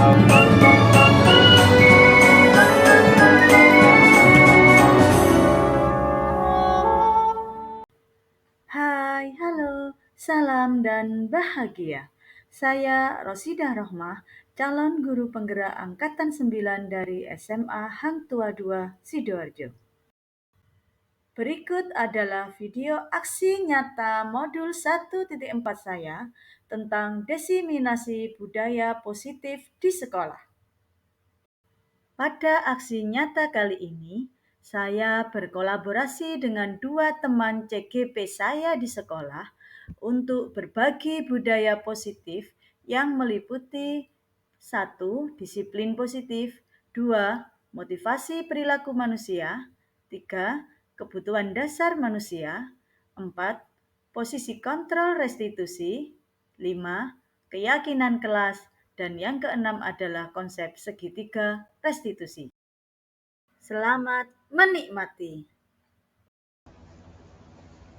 Hai, halo, salam dan bahagia. Saya Rosidah Rohmah, calon guru penggerak Angkatan 9 dari SMA Hang Tua 2, Sidoarjo. Berikut adalah video aksi nyata modul 1.4 saya tentang diseminasi budaya positif di sekolah. Pada aksi nyata kali ini, saya berkolaborasi dengan dua teman CGP saya di sekolah untuk berbagi budaya positif yang meliputi 1. Disiplin positif, 2. Motivasi perilaku manusia, 3. Kebutuhan dasar manusia, 4. Posisi kontrol restitusi, 5. Keyakinan kelas, dan yang keenam adalah konsep segitiga restitusi. Selamat menikmati.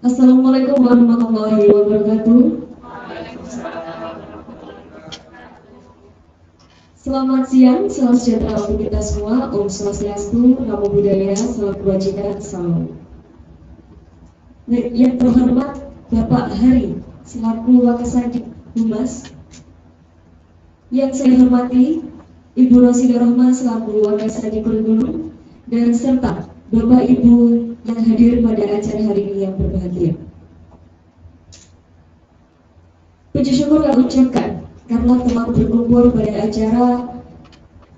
Assalamualaikum warahmatullahi wabarakatuh. Selamat siang, salam sejahtera untuk kita semua. Om Swastiastu, Namo Buddhaya, salam kebajikan, salam. Yang terhormat Bapak Hari, selaku Wakasadi Humas. Yang saya hormati Ibu Rosidah Rohmah, selaku Wakasadi Kurikulum, dan serta Bapak Ibu yang hadir pada acara hari ini yang berbahagia. Puji syukur kami ucapkan karena telah berkumpul pada acara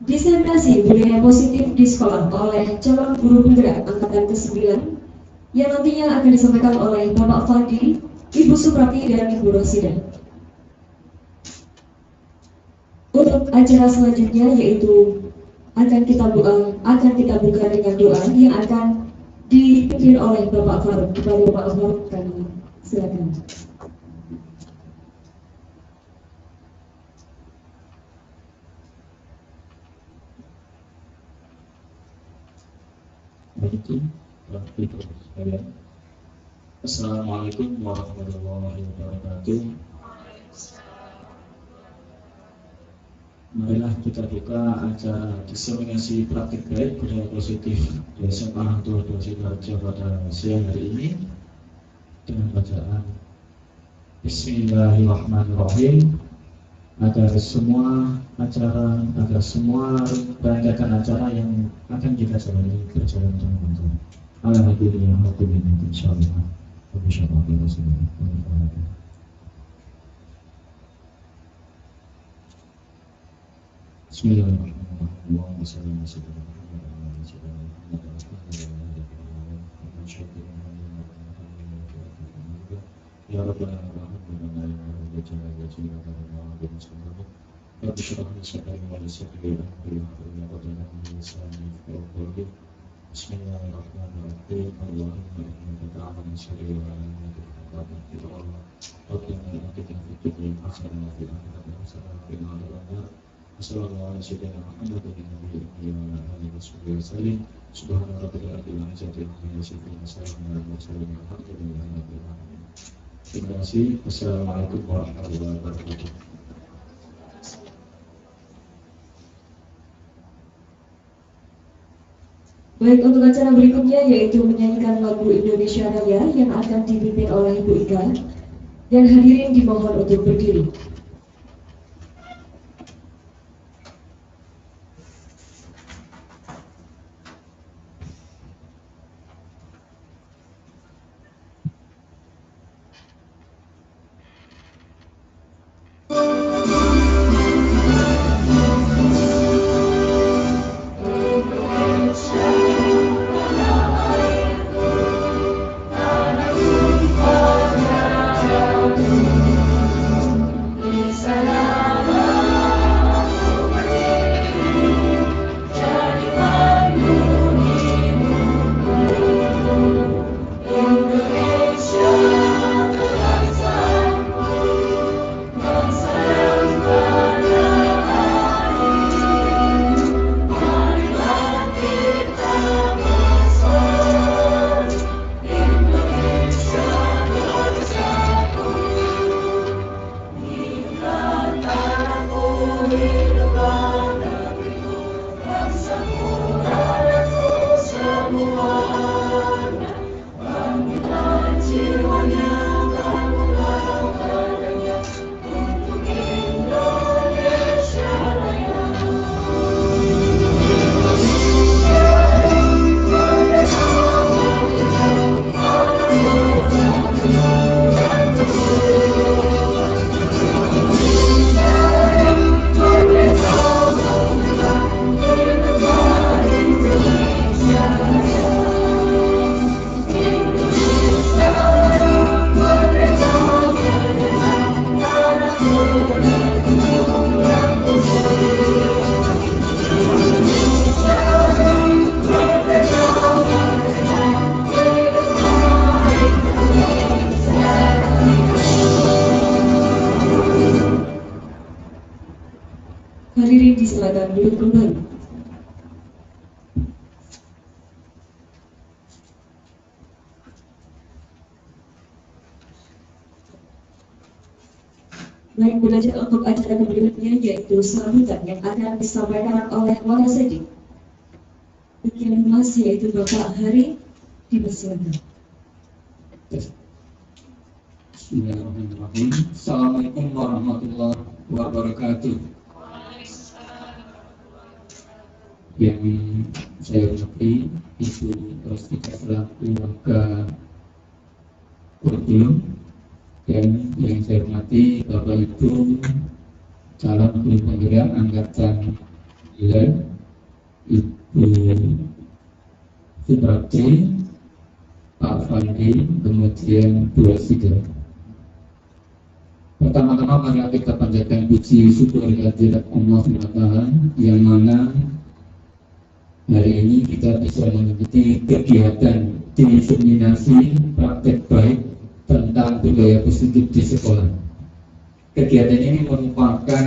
diseminasi budaya positif di sekolah oleh calon guru penggerak angkatan ke-9 yang nantinya akan disampaikan oleh Bapak Fandi, Ibu Suprati, dan Ibu Rosidah. Untuk acara selanjutnya yaitu akan kita buka dengan doa yang akan dipimpin oleh Bapak Faruk. Kepada Bapak Faruk kami silakan. Assalamualaikum warahmatullahi wabarakatuh. Marilah kita buka acara diseminasi praktik baik budaya positif di SMA Hang Tua 2 Sidoarjo pada siang hari ini dengan bacaan Bismillahirrahmanirrahim, agar semua rangkaian acara yang akan kita jalani berjalan dengan lancar. Alhamdulillah, insyaallah. Ya Rabbana Bismillahirrahmanirrahim. Terima kasih. Wassalamualaikum warahmatullahi wabarakatuh. Baik, untuk acara berikutnya yaitu menyanyikan lagu Indonesia Raya yang akan dipimpin oleh Ibu Ika. Yang hadirin dimohon untuk berdiri. Hadirin disilakan duduk kembali. Baik, belajar untuk acara berikutnya yaitu sambutan yang akan disampaikan oleh Wakasedi. Pikiran Mas yaitu Bapak Hari, dipersilakan. Bismillahirrahmanirrahim. Assalamualaikum warahmatullahi wabarakatuh. Yang saya hormati Ibu Rostika selaku Wakil Kurikulum, dan yang saya hormati Bapak Ibu calon guru penggerak angkatan 9, Ibu Suprapti, Pak Fandi, kemudian Bu Rosida. Pertama-tama mari kita panjatkan puji syukur kehadirat Allah SWT yang mana hari ini kita bisa mengikuti kegiatan diseminasi praktek baik tentang budaya positif di sekolah. Kegiatan ini merupakan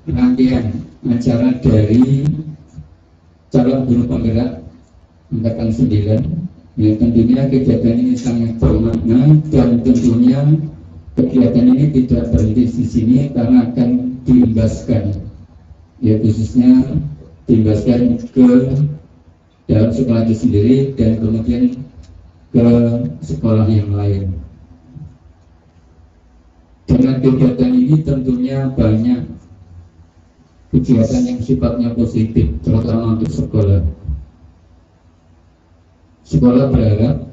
rangkaian acara dari calon guru penggerak angkatan 9. Ya, tentunya kegiatan ini sangat bermakna dan tentunya kegiatan ini tidak berhenti di sini karena akan diimbaskan, ya khususnya diimbaskan ke dalam sekolah itu sendiri dan kemudian ke sekolah yang lain. Dengan kegiatan ini tentunya banyak kegiatan yang sifatnya positif, terutama untuk sekolah. Sekolah berharap,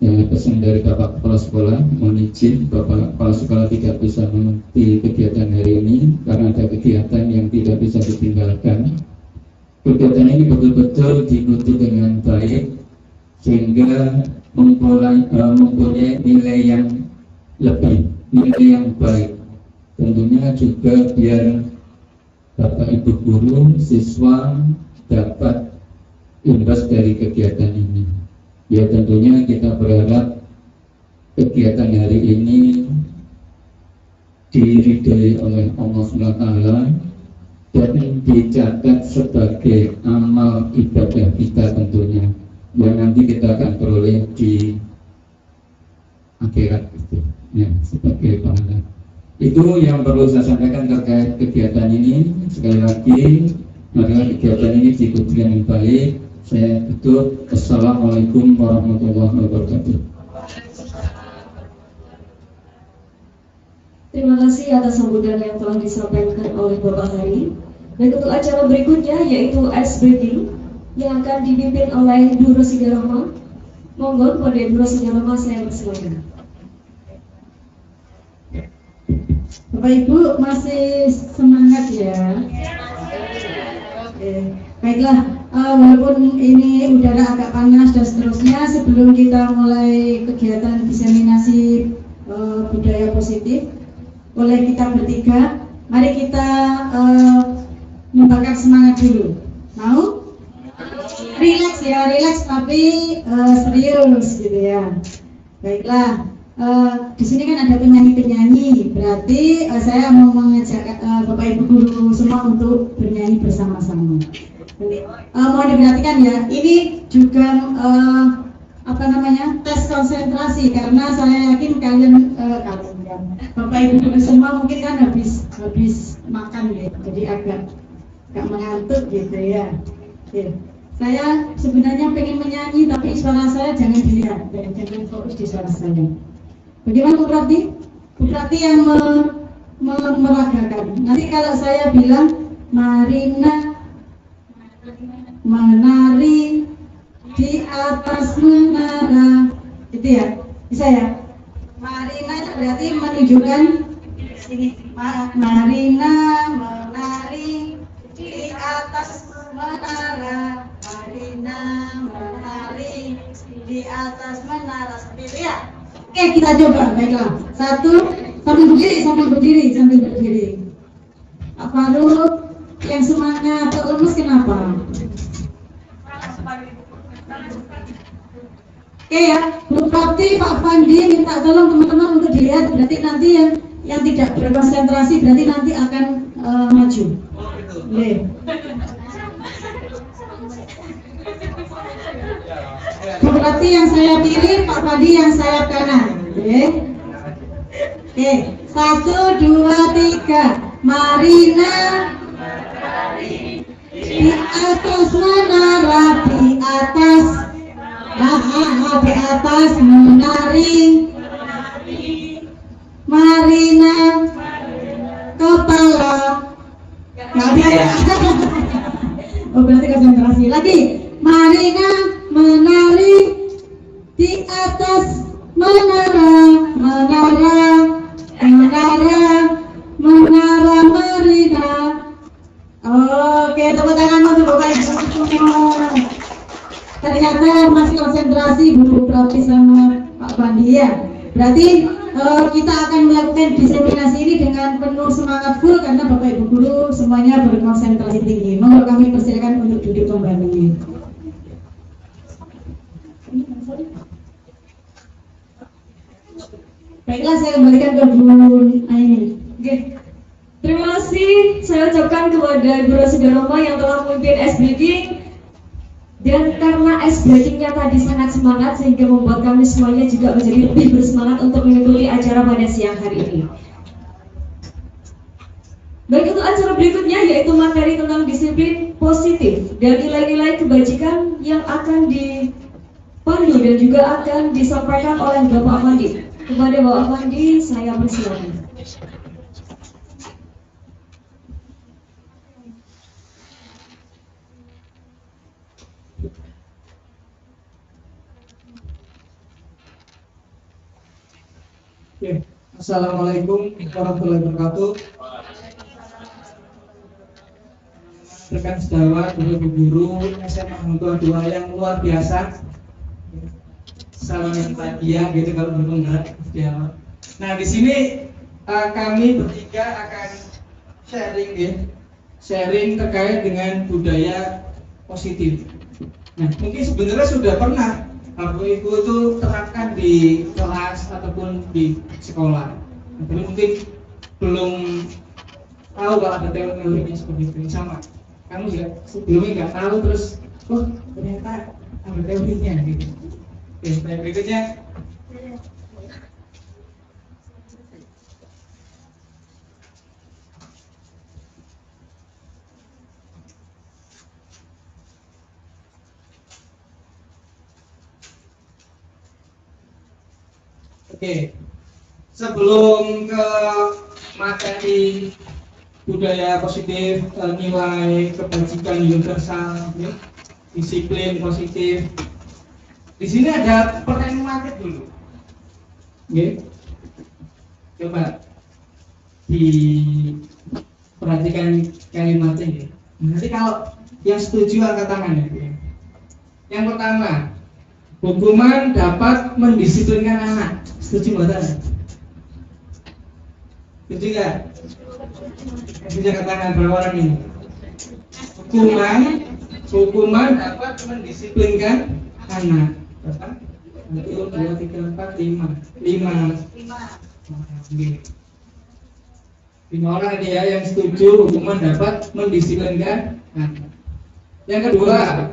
pesan dari Bapak Kepala Sekolah, mohon izin Bapak Kepala Sekolah tidak bisa mengikuti kegiatan hari ini karena ada kegiatan yang tidak bisa ditinggalkan. Kegiatan ini betul-betul diikuti dengan baik sehingga mempunyai nilai yang lebih, nilai yang baik. Tentunya juga biar Bapak Ibu guru, siswa dapat imbas dari kegiatan ini. Ya tentunya kita berharap kegiatan hari ini diridhoi oleh Allah SWT dan dicatat sebagai amal ibadah kita tentunya yang nanti kita akan peroleh di akhirat itu, ya, sebagai pahala. Itu yang perlu saya sampaikan terkait kegiatan ini. Sekali lagi, marilah kegiatan ini diikuti dengan baik. Saya tutup. Assalamualaikum warahmatullahi wabarakatuh. Terima kasih atas sambutan yang telah disampaikan oleh Bapak Hari. Dan untuk acara berikutnya yaitu ice breaking yang akan dipimpin oleh Bu Rosida Rahma. Monggo kepada Bu Rosida Rahma, saya persilakan. Bapak Ibu masih semangat ya? Oke. Baiklah, walaupun ini udara agak panas dan seterusnya, sebelum kita mulai kegiatan diseminasi budaya positif oleh kita bertiga, mari kita membakar semangat dulu. Mau? Relax ya, relax tapi serius gitu ya. Baiklah, di sini kan ada penyanyi-penyanyi, berarti saya mau mengajak Bapak Ibu guru semua untuk bernyanyi bersama-sama. Mau diperhatikan ya, ini juga tes konsentrasi karena saya yakin kalian Bapak Ibu guru semua mungkin kan habis makan ya, jadi agak mengantuk gitu ya. Saya sebenarnya pengen menyanyi tapi suara saya jangan dilihat, jangan fokus di suara saya. Bagaimana Bu Prati? Bu Prati yang meragakan. Nanti kalau saya bilang Marina menari di atas menara, itu ya, bisa ya? Marina itu berarti menunjukkan sini. Marina menari di atas menara, Marina menari di atas menara, seperti itu ya. Oke, kita coba, baiklah. Satu, sambil berdiri. Pak Faruk yang semangat, Pak lemes kenapa? Oke ya, Bu Prati, Pak Fandi minta tolong teman-teman untuk dilihat. Berarti nanti yang tidak berkonsentrasi berarti nanti akan maju. Boleh. Bu Prati yang saya pilih, Pak Fandi yang sayap kanan. Oke. Oke, 1, 2, 3. Marina di atas menara, di atas menari, Marina kepala. Nggak bisa. Oh berarti konsentrasi lagi. Marina menari di atas menara, menara Marina. Oke, tepuk tangan untuk Bapak Ibu semua. Ternyata masih konsentrasi Bu Prati sama Pak Pandi ya. Berarti kita akan melakukan diseminasi ini dengan penuh semangat full karena Bapak Ibu guru semuanya berkonsentrasi tinggi. Mohon kami persilakan untuk duduk kembali. Baiklah, saya kembalikan ke Bu Aini. Oke. Terima kasih saya ucapkan kepada Ibu Rosida Roma yang telah memimpin ice breaking. Dan karena ice breakingnya tadi sangat semangat sehingga membuat kami semuanya juga menjadi lebih bersemangat untuk mengikuti acara pada siang hari ini. Baik, untuk acara berikutnya yaitu materi tentang disiplin positif dan nilai-nilai kebajikan yang akan dipandu dan juga akan disampaikan oleh Bapak Fandi. Kepada Bapak Fandi saya persilakan. Oke, Assalamualaikum warahmatullahi wabarakatuh. Rekan sejawat, guru SMA Hangtua 2 yang luar biasa. Salam yang bahagia gitu kalau benar sejawat. Nah di sini kami bertiga akan sharing terkait dengan budaya positif. Nah mungkin sebenarnya sudah pernah Bapak Ibu itu terapkan di kelas ataupun di sekolah. Tapi mungkin belum tahu kalau ada teori-teorinya seperti itu. Sama, kamu juga sebelumnya nggak tahu terus, oh ternyata ada teorinya gitu. Oke, berikutnya. Oke, sebelum ke materi budaya positif, nilai kebajikan universal, disiplin positif, di sini ada pertanyaan market dulu. Oke, coba diperhatikan kalimatnya. Nanti kalau yang setuju angkat tangan ya. Yang pertama, hukuman dapat mendisiplinkan anak. Setuju nggak? Setuju nggak? Setuju angkat tangan berapa orang ini? Hukuman dapat mendisiplinkan anak. Berapa? 1, 2, 3, 4, 5 orang dia yang setuju hukuman dapat mendisiplinkan anak. Yang kedua,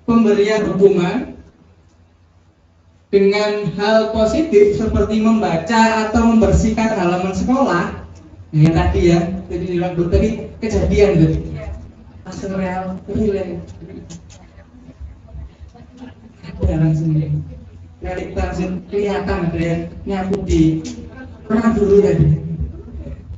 pemberian hukuman dengan hal positif seperti membaca atau membersihkan halaman sekolah. Nah, yang tadi ya, tadi kejadian tadi. Real. Ada langsung ini. kita langsung kelihatan ada yang nyapu di orang dulu tadi.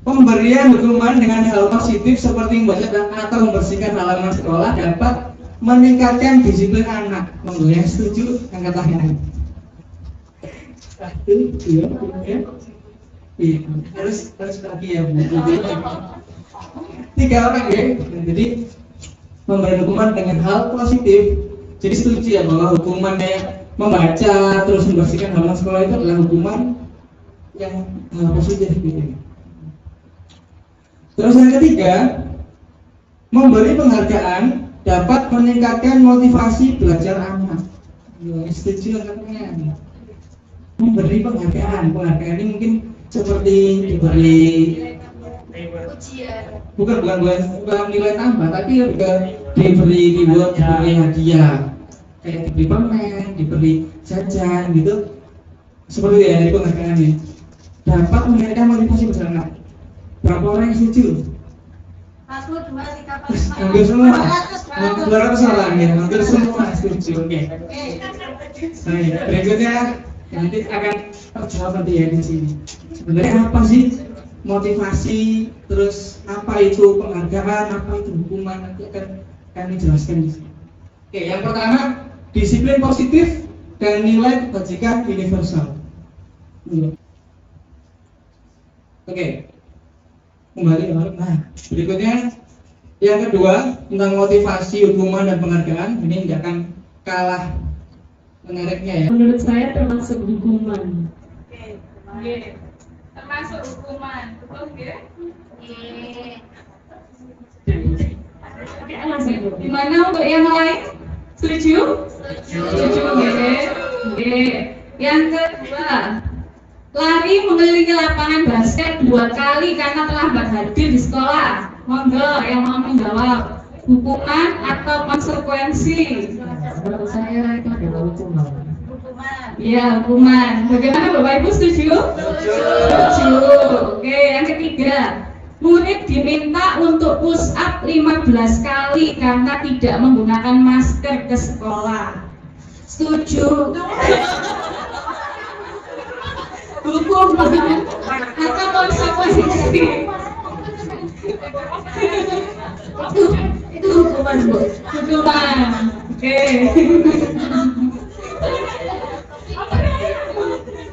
Pemberian hukuman dengan hal positif seperti membaca atau membersihkan halaman sekolah dapat meningkatkan disiplin anak. Monggo yang setuju angkat tangan. Satu, dua, tiga. Iya, harus lagi ya Bu. 3 orang ya. Jadi memberi hukuman dengan hal positif. Jadi setuju ya bahwa hukuman yang membaca terus membersihkan halaman sekolah itu adalah hukuman yang positif gitu. Terus yang ketiga, memberi penghargaan dapat meningkatkan motivasi belajar anak. Ya, setuju katanya. Memberi penghargaan ini mungkin seperti diberi bukan nilai tambah, tapi juga diberi reward, diberi hadiah, kayak diberi permen, diberi jajan gitu. Seperti itu ya dari penghargaannya. Dapat meningkatkan motivasi bersama. Berapa orang yang setuju? 1, 2, 3, 4, 5, Hampir semua. 200 orang ya, hampir semua setuju. Oke. Baik, berikutnya nanti akan terjawab nanti ya di sini. Sebenarnya apa sih motivasi, terus apa itu penghargaan, apa itu hukuman, nanti akan kami jelaskan di sini. Oke, yang pertama disiplin positif dan nilai kebajikan universal. Oke, kembali. Nah, berikutnya yang kedua tentang motivasi, hukuman dan penghargaan. Ini tidak akan kalah menariknya ya. Menurut saya termasuk hukuman. Oke. Termasuk hukuman, betul nggih? Gimana untuk yang lain? Setuju? Setuju nggih. Oke. Yang kedua, lari mengelilingi lapangan basket 2 kali karena terlambat hadir di sekolah. Monggo yang mau menjawab. Hukuman atau konsekuensi? Menurut saya itu adalah hukuman. Iya, hukuman. Bagaimana Bapak Ibu setuju? Setuju. Oke, yang ketiga, murid diminta untuk push up 15 kali karena tidak menggunakan masker ke sekolah. Setuju. Hukuman atau konsekuensi? Itu hukuman, Bu. Hukuman. Oke.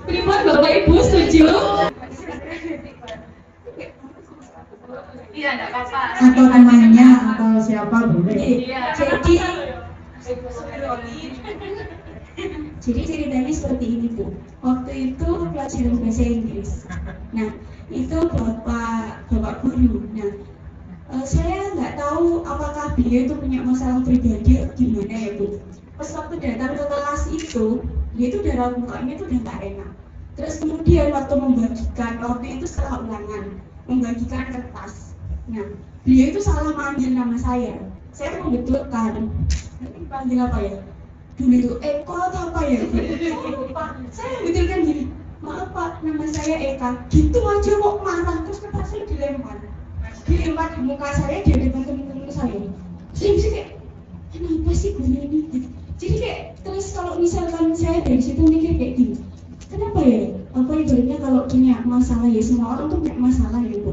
Prima Bapak Ibu setuju? Iya, enggak apa-apa. atau temannya atau siapa boleh. Iya. Jadi ceritanya seperti ini Bu. Waktu itu pelajaran bahasa Inggris. Nah, itu bapak guru. Nah, saya nggak tahu apakah beliau itu punya masalah pribadi atau gimana ya Bu. Pas waktu datang ke kelas itu, dia itu udah mukanya itu udah nggak enak. Terus kemudian waktu membagikan, waktu itu setelah ulangan, membagikan kertas. Nah, beliau itu salah manggil nama saya. Saya membetulkan, panggil apa ya? Dulu itu Eko atau apa ya? Pak, saya betulkan gini, maaf Pak, nama saya Eka. Gitu aja kok marah, terus kertasnya dilempar di muka saya, di depan teman-teman saya. Saya bisa kayak, kenapa sih gue ini? Jadi kayak, terus kalau misalkan saya dari situ mikir kayak gini, kenapa ya? Apa ibaratnya kalau punya masalah ya, semua orang tuh punya masalah ya Bu.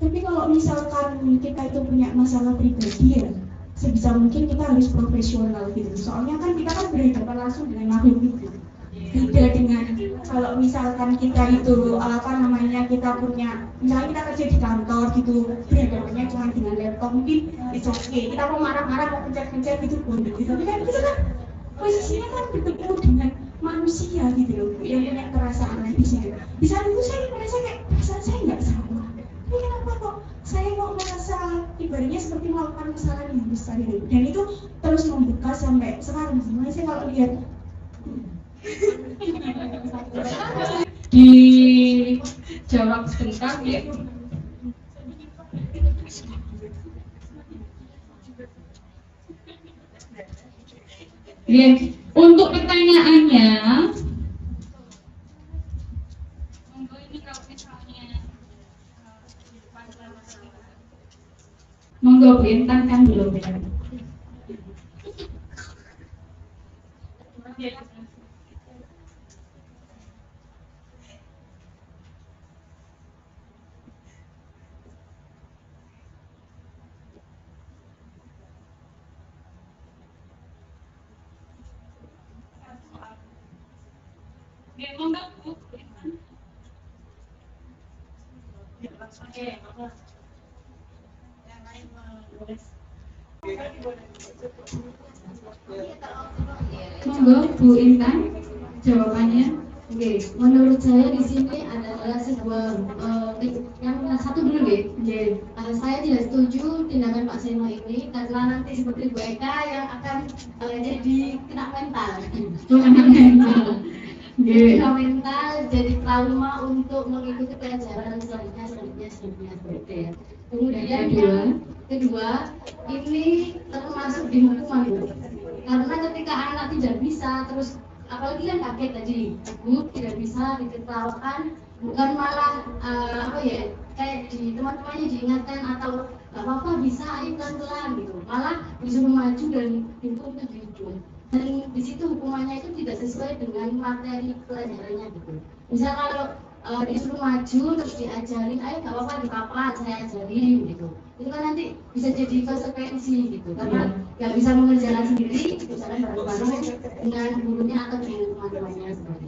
Tapi kalau misalkan kita itu punya masalah pribadi ya, sebisa mungkin kita harus profesional gitu. Soalnya kan kita kan berhadapan langsung dengan makhluk itu. Beda dengan kalau misalkan kita itu kita punya, misalnya kita kerja di kantor gitu, berhadapannya cuma dengan laptop, mungkin it's okay. Kita mau marah-marah, mau pencet-pencet gitu pun gitu. Tapi kan kita kan posisinya kan bertemu dengan manusia gitu loh, yang punya perasaan di sini. Di saat itu saya merasa kayak perasaan saya nggak sama. Tapi kenapa kok saya mau merasa ibaratnya seperti melakukan kesalahan yang besar itu, dan itu terus membekas sampai sekarang. Sebenarnya saya kalau lihat dijawab sebentar ya. Ya, untuk pertanyaannya, monggo ini kalau misalnya monggo Bu Intan kan belum ya. Monggo Bu. Monggo Bu Intan jawabannya. Oke, menurut saya di sini adalah sebuah yang satu dulu ya. Saya tidak setuju tindakan Pak Seno ini karena nanti seperti Bu Eka yang akan jadi kena mental. Kena mental, jadi trauma untuk mengikuti pelajaran selanjutnya seperti ya. Kemudian yang kedua, ini termasuk di hukuman Bu. Karena ketika anak tidak bisa terus apalagi kan kaget tadi Bu tidak bisa diketawakan, bukan malah kayak di teman-temannya diingatkan atau nggak apa-apa bisa ayo pelan-pelan gitu, malah disuruh maju dan dituntut gitu. Dan di situ hukumannya itu tidak sesuai dengan materi pelajarannya gitu. Misal kalau disuruh maju terus diajarin ayo nggak apa-apa di papa saya ajarin gitu, itu kan nanti bisa jadi konsekuensi gitu karena nggak bisa mengerjakan sendiri, misalkan bareng-bareng dengan gurunya atau dengan teman-temannya seperti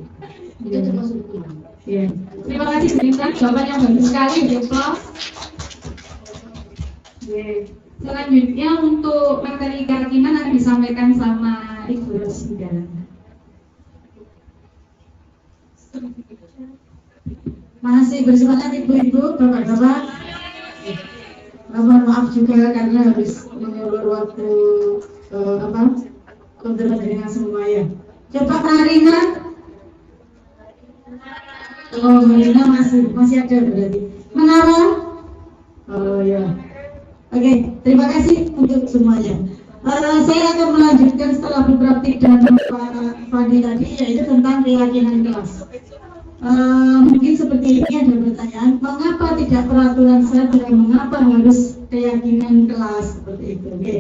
itu termasuk hukuman. Terima kasih Bu Intan, jawaban yang bagus sekali, Bapak. Selanjutnya untuk materi keyakinan akan disampaikan sama Ibu Rosida. Masih bersemangat ibu-ibu, bapak-bapak. Mohon maaf juga karena harus mengulur waktu untuk dengan semua ya. Coba Marina. Oh, Marina masih ada berarti. Menara. Oh ya. Oke, terima kasih untuk semuanya. Saya akan melanjutkan setelah berpraktik dan Pak Fadi tadi, yaitu tentang keyakinan kelas. Mungkin seperti ini ada pertanyaan, mengapa tidak peraturan saja, mengapa harus keyakinan kelas seperti itu? Oke.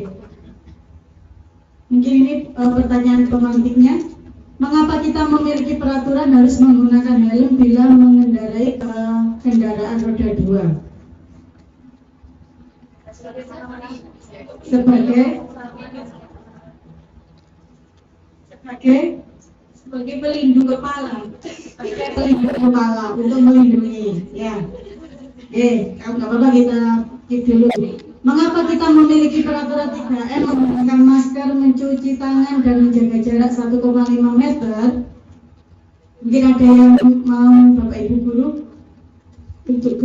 Mungkin ini pertanyaan pemantiknya, mengapa kita memiliki peraturan harus menggunakan helm bila mengendarai kendaraan roda 2? Sebagai pelindung kepala, untuk melindungi, ya. Kalau nggak apa-apa kita keep dulu. Mengapa kita memiliki peraturan 3M menggunakan masker, mencuci tangan dan menjaga jarak 1,5 meter? Mungkin ada yang mau Bapak Ibu guru untuk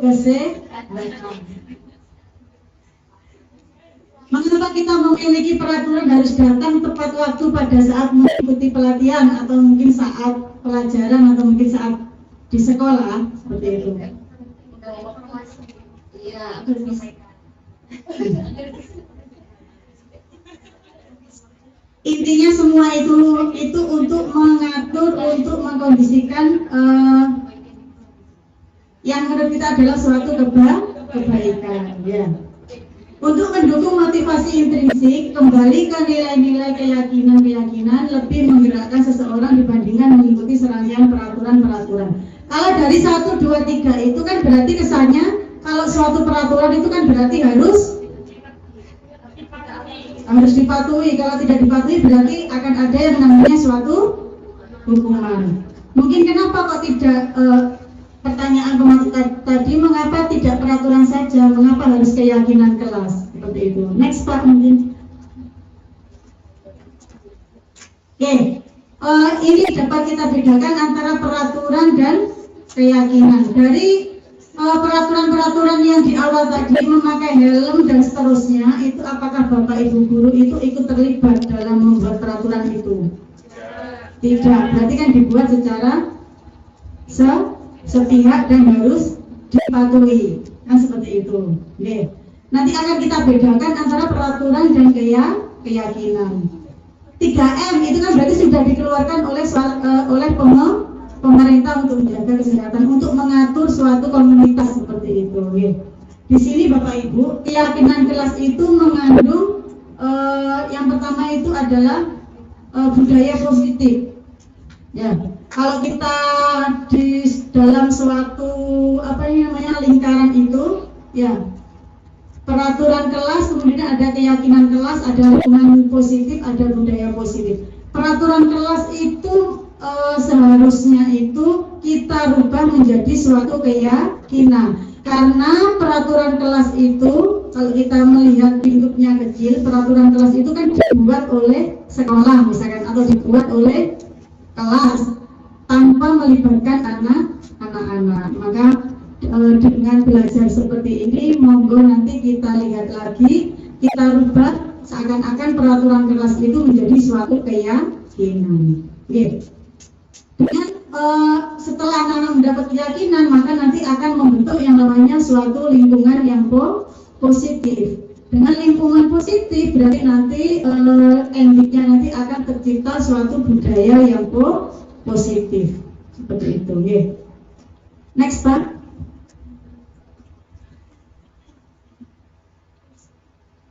kesehatan. Mengapa kita memiliki peraturan harus datang tepat waktu pada saat mengikuti pelatihan atau mungkin saat pelajaran atau mungkin saat di sekolah seperti itu? Ya, intinya semua itu untuk mengatur, untuk mengkondisikan yang menurut kita adalah suatu kebaikan, ya. Untuk mendukung motivasi intrinsik, kembali ke nilai-nilai keyakinan lebih menggerakkan seseorang dibandingkan mengikuti serangkaian peraturan-peraturan. Kalau dari 1, 2, 3 itu kan berarti kesannya kalau suatu peraturan itu kan berarti harus dipatuhi. Kalau tidak dipatuhi berarti akan ada yang namanya suatu hukuman. Mungkin kenapa kok tidak pertanyaan pemantik tadi, mengapa tidak peraturan saja, mengapa harus keyakinan kelas seperti itu? Next Pak mungkin. Oke, ini dapat kita bedakan antara peraturan dan keyakinan. Dari peraturan-peraturan yang di awal tadi memakai helm dan seterusnya, itu apakah Bapak Ibu guru itu ikut terlibat dalam membuat peraturan itu? Tidak, berarti kan dibuat secara sepihak dan harus dipatuhi, kan seperti itu. Oke. Nanti akan kita bedakan antara peraturan dan keyakinan. 3M itu kan berarti sudah dikeluarkan oleh pemerintah untuk menjaga kesehatan, untuk mengatur suatu komunitas seperti itu. Oke. Di sini Bapak Ibu, keyakinan kelas itu mengandung yang pertama itu adalah budaya positif. Ya. Kalau kita di dalam suatu lingkaran itu, ya, peraturan kelas, kemudian ada keyakinan kelas, ada hukuman positif, ada budaya positif. Peraturan kelas itu seharusnya itu kita rubah menjadi suatu keyakinan. Karena peraturan kelas itu, kalau kita melihat lingkupnya kecil, peraturan kelas itu kan dibuat oleh sekolah misalkan, atau dibuat oleh kelas tanpa melibatkan anak-anak. Maka dengan belajar seperti ini, monggo nanti kita lihat lagi, kita rubah seakan-akan peraturan kelas itu menjadi suatu keyakinan. Oke. Dengan setelah anak-anak mendapat keyakinan, maka nanti akan membentuk yang namanya suatu lingkungan yang positif. Dengan lingkungan positif berarti nanti endingnya nanti akan tercipta suatu budaya yang positif. Seperti itu, ya. Next, Pak.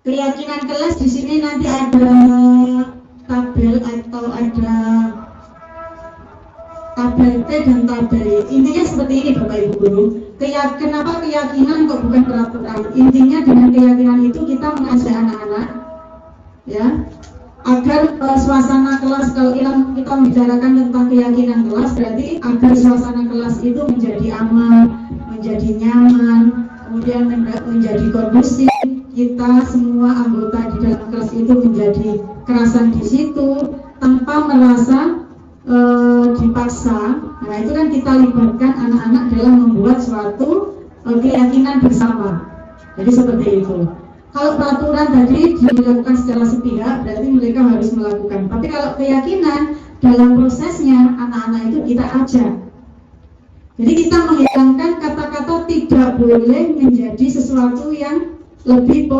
Keyakinan kelas di sini nanti ada tabel atau ada tabel T dan tabel Y. Intinya seperti ini Bapak Ibu Guru. Kenapa keyakinan kok bukan peraturan? Intinya dengan keyakinan itu kita mengajak anak-anak, ya, agar suasana kelas, kalau kita membicarakan tentang keyakinan kelas, berarti agar suasana kelas itu menjadi aman, menjadi nyaman, kemudian menjadi kondusif. Kita semua anggota di dalam kelas itu menjadi kerasan di situ tanpa merasa dipaksa. Nah, itu kan kita libatkan anak-anak dalam membuat suatu keyakinan bersama. Jadi seperti itu. Kalau peraturan tadi dilakukan secara sepihak, berarti mereka harus melakukan. Tapi kalau keyakinan, dalam prosesnya anak-anak itu kita ajak. Jadi kita menghilangkan kata-kata tidak boleh menjadi sesuatu yang lebih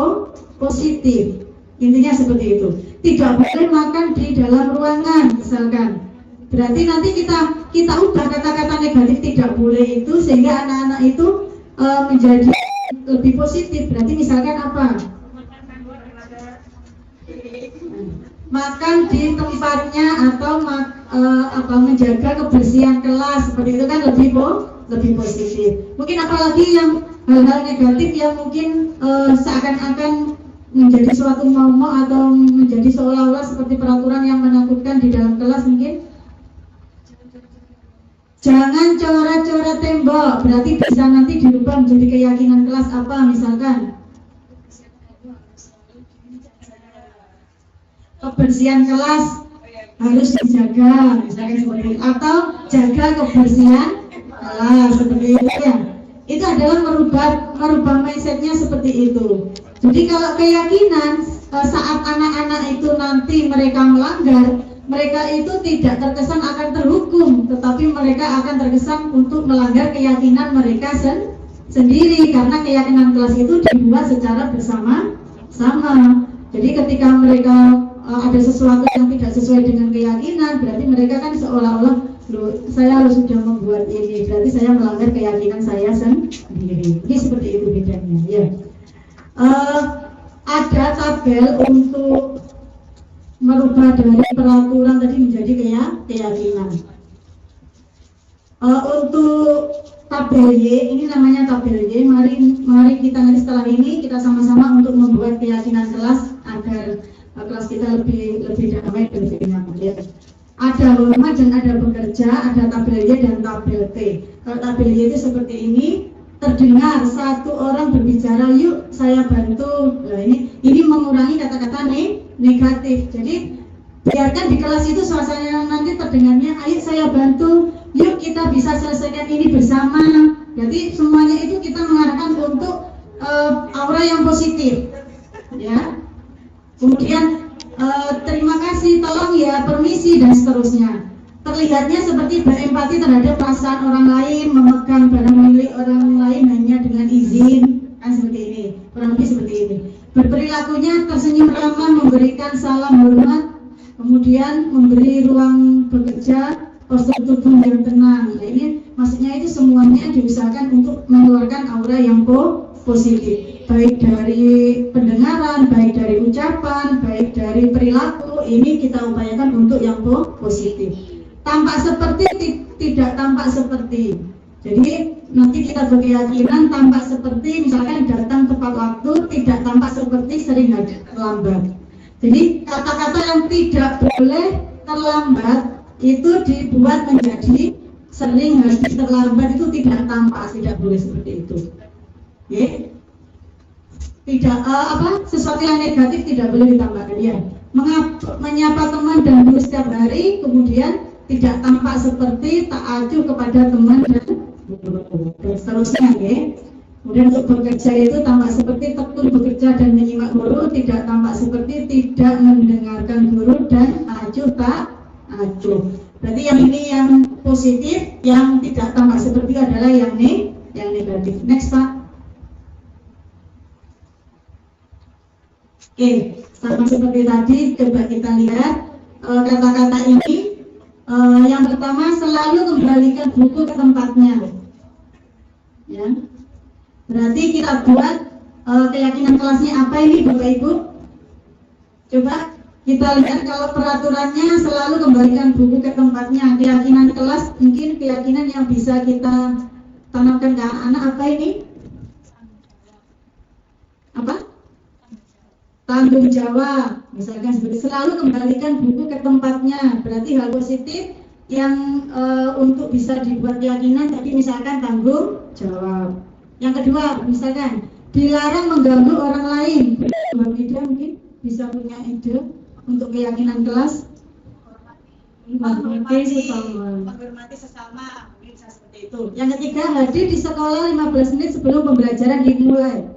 positif. Intinya seperti itu. Tidak boleh makan di dalam ruangan, misalkan. Berarti nanti kita ubah kata-kata negatif tidak boleh itu sehingga anak-anak itu menjadi lebih positif. Berarti misalkan apa? Makan di tempatnya atau menjaga kebersihan kelas, seperti itu kan lebih positif. Mungkin apalagi yang hal-hal negatif yang mungkin seakan-akan menjadi suatu momok atau menjadi seolah-olah seperti peraturan yang menakutkan di dalam kelas, mungkin jangan coret-coret tembok, berarti bisa nanti dirubah menjadi keyakinan kelas apa misalkan? Kebersihan kelas harus dijaga, misalkan seperti itu. Atau jaga kebersihan kelas, seperti itu ya. Itu adalah merubah mindsetnya seperti itu. Jadi kalau keyakinan saat anak-anak itu nanti mereka melanggar, mereka itu tidak terkesan akan terhukum, tetapi mereka akan terkesan untuk melanggar keyakinan mereka sendiri, karena keyakinan kelas itu dibuat secara bersama-sama. Jadi ketika mereka ada sesuatu yang tidak sesuai dengan keyakinan, berarti mereka kan seolah-olah, loh, saya harus sudah membuat ini, berarti saya melanggar keyakinan saya sendiri. Ini seperti itu bedanya, ya. Ada tabel untuk merubah dari peraturan tadi menjadi keyakinan. Untuk tabel Y, ini namanya tabel Y. Mari kita nanti setelah ini kita sama-sama untuk membuat keyakinan kelas agar kelas kita lebih damai dan lebih nyaman. Ya. Ada hormat dan ada bekerja, ada tabel Y dan tabel T. Kalau tabel Y itu seperti ini, terdengar satu orang berbicara, yuk saya bantu. Nah, ini mengurangi kata-kata negatif. Jadi biarkan di kelas itu suasananya nanti terdengarnya, ayo saya bantu, yuk kita bisa selesaikan ini bersama. Jadi semuanya itu kita mengarahkan untuk aura yang positif, ya. Kemudian terima kasih, tolong ya, permisi dan seterusnya. Terlihatnya seperti berempati terhadap perasaan orang lain, memegang barang milik orang lain hanya dengan izin, kan seperti ini, kurang lebih seperti ini. Berperilakunya tersenyum ramah, memberikan salam hormat, kemudian memberi ruang bekerja, postur tubuh yang tenang. Nah, ini maksudnya itu semuanya diusahakan untuk mengeluarkan aura yang positif, baik dari pendengaran, baik dari ucapan, baik dari perilaku. Ini kita upayakan untuk yang positif. Tampak seperti, tidak tampak seperti. Jadi nanti kita berkeyakinan tampak seperti, misalkan datang tepat waktu, tidak tampak seperti sering terlambat. Jadi kata-kata yang tidak boleh terlambat itu dibuat menjadi sering, habis terlambat, itu tidak tampak, tidak boleh seperti itu. Oke? Tidak sesuatu yang negatif tidak boleh ditambahkan ya. Menyapa teman dan guru setiap hari, kemudian tidak tampak seperti tak acuh kepada teman dan guru, dan seterusnya ya. Kemudian untuk bekerja itu tampak seperti tekun bekerja dan menyimak guru, tidak tampak seperti tidak mendengarkan guru dan acuh tak acuh. Berarti yang ini yang positif, yang tidak tampak seperti adalah yang negatif. Next Pak. Oke, sama seperti tadi, coba kita lihat kata-kata ini. Yang pertama, selalu kembalikan buku ke tempatnya. Ya, berarti kita buat keyakinan kelasnya apa ini Bapak Ibu? Coba kita lihat, kalau peraturannya selalu kembalikan buku ke tempatnya. Keyakinan kelas, mungkin keyakinan yang bisa kita tanamkan ke anak apa ini? Apa? Tanggung jawab, misalkan seperti selalu kembalikan buku ke tempatnya, berarti hal positif yang untuk bisa dibuat keyakinan tadi, misalkan tanggung jawab. Yang kedua, misalkan dilarang mengganggu orang lain. Mbak Ida mungkin bisa punya ide untuk keyakinan kelas. Menghormati sesama, bisa seperti itu. Yang ketiga, hadir di sekolah 15 menit sebelum pembelajaran dimulai.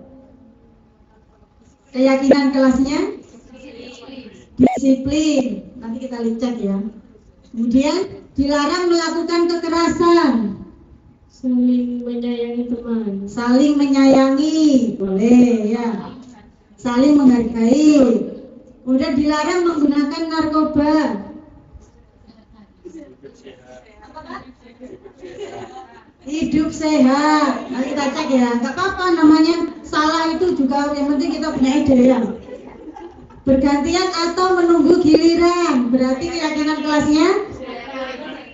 Keyakinan kelasnya disiplin, nanti kita cek ya. Kemudian dilarang melakukan kekerasan, saling menyayangi teman, saling menyayangi, boleh ya, saling menghargai. Kemudian dilarang menggunakan narkoba, hidup sehat. Nanti kita cek ya, nggak apa-apa namanya salah, itu juga yang penting kita punya ide ya. Bergantian atau menunggu giliran, berarti keyakinan kelasnya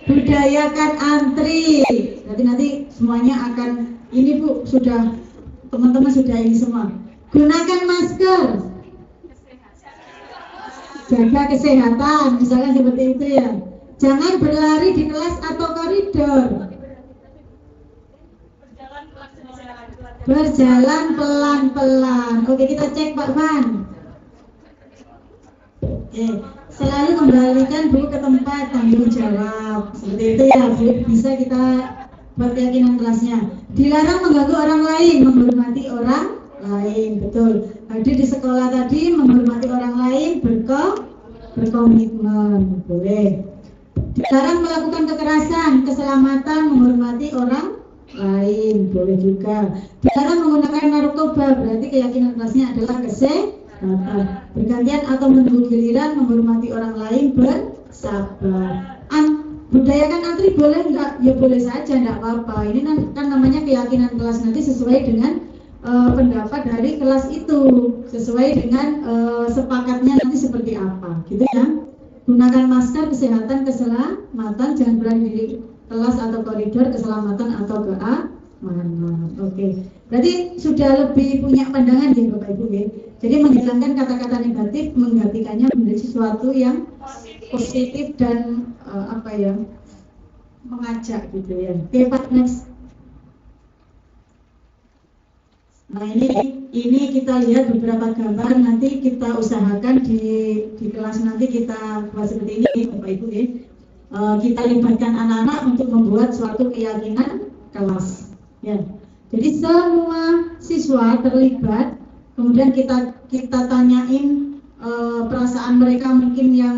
budayakan antri. Berarti nanti semuanya akan ini Bu, sudah teman-teman sudah ini semua. Gunakan masker, jaga kesehatan, misalnya seperti itu ya. Jangan berlari di kelas atau koridor. Berjalan pelan-pelan. Oke, kita cek Pak Van. Oke, selalu kembalikan buku ke tempat, tanggung jawab. Seperti itu ya, bisa kita buat keyakinan kelasnya. Dilarang mengganggu orang lain, menghormati orang lain. Betul. Hadir di sekolah tadi, menghormati orang lain, berkomitmen. Boleh. Dilarang melakukan kekerasan, keselamatan, menghormati orang lain, boleh juga. Dilarang menggunakan narkoba, berarti keyakinan kelasnya adalah kesehatan. Bergantian atau menunggu giliran, menghormati orang lain, bersabar. Budayakan antri boleh enggak? Ya boleh saja, enggak apa-apa. Ini kan namanya keyakinan kelas, nanti sesuai dengan pendapat dari kelas itu, sesuai dengan sepakatnya nanti seperti apa, gitu ya. Gunakan masker, kesehatan, keselamatan, jangan berani di kelas atau koridor, keselamatan atau keamanan. Oke, berarti sudah lebih punya pandangan ya Bapak Ibu ya. Jadi menghilangkan kata-kata negatif, menggantikannya menjadi sesuatu yang positif dan mengajak gitu ya. Oke Pak, next. Nah ini kita lihat beberapa gambar, nanti kita usahakan di kelas nanti kita buat seperti ini Bapak Ibu ya. Kita libatkan anak-anak untuk membuat suatu keyakinan kelas ya. Jadi semua siswa terlibat, kemudian kita tanyain perasaan mereka, mungkin yang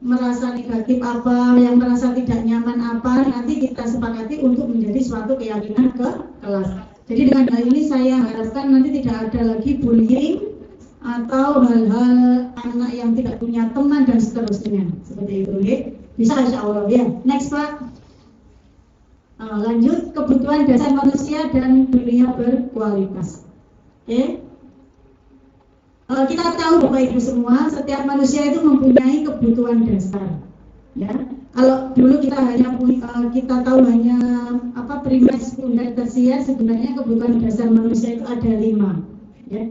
merasa negatif apa, yang merasa tidak nyaman apa, nanti kita sepakati untuk menjadi suatu keyakinan ke kelas. Jadi dengan hal ini saya harapkan nanti tidak ada lagi bullying atau hal-hal anak yang tidak punya teman dan seterusnya seperti itu ya. Bisa insya Allah ya. Next Pak. Lanjut, kebutuhan dasar manusia dan dunia berkualitas. Oke. Kita tahu Bapak Ibu semua, setiap manusia itu mempunyai kebutuhan dasar. Ya. Kalau dulu kita tahu hanya primer, sekunder, tersier, sebenarnya kebutuhan dasar manusia itu ada 5. Ya.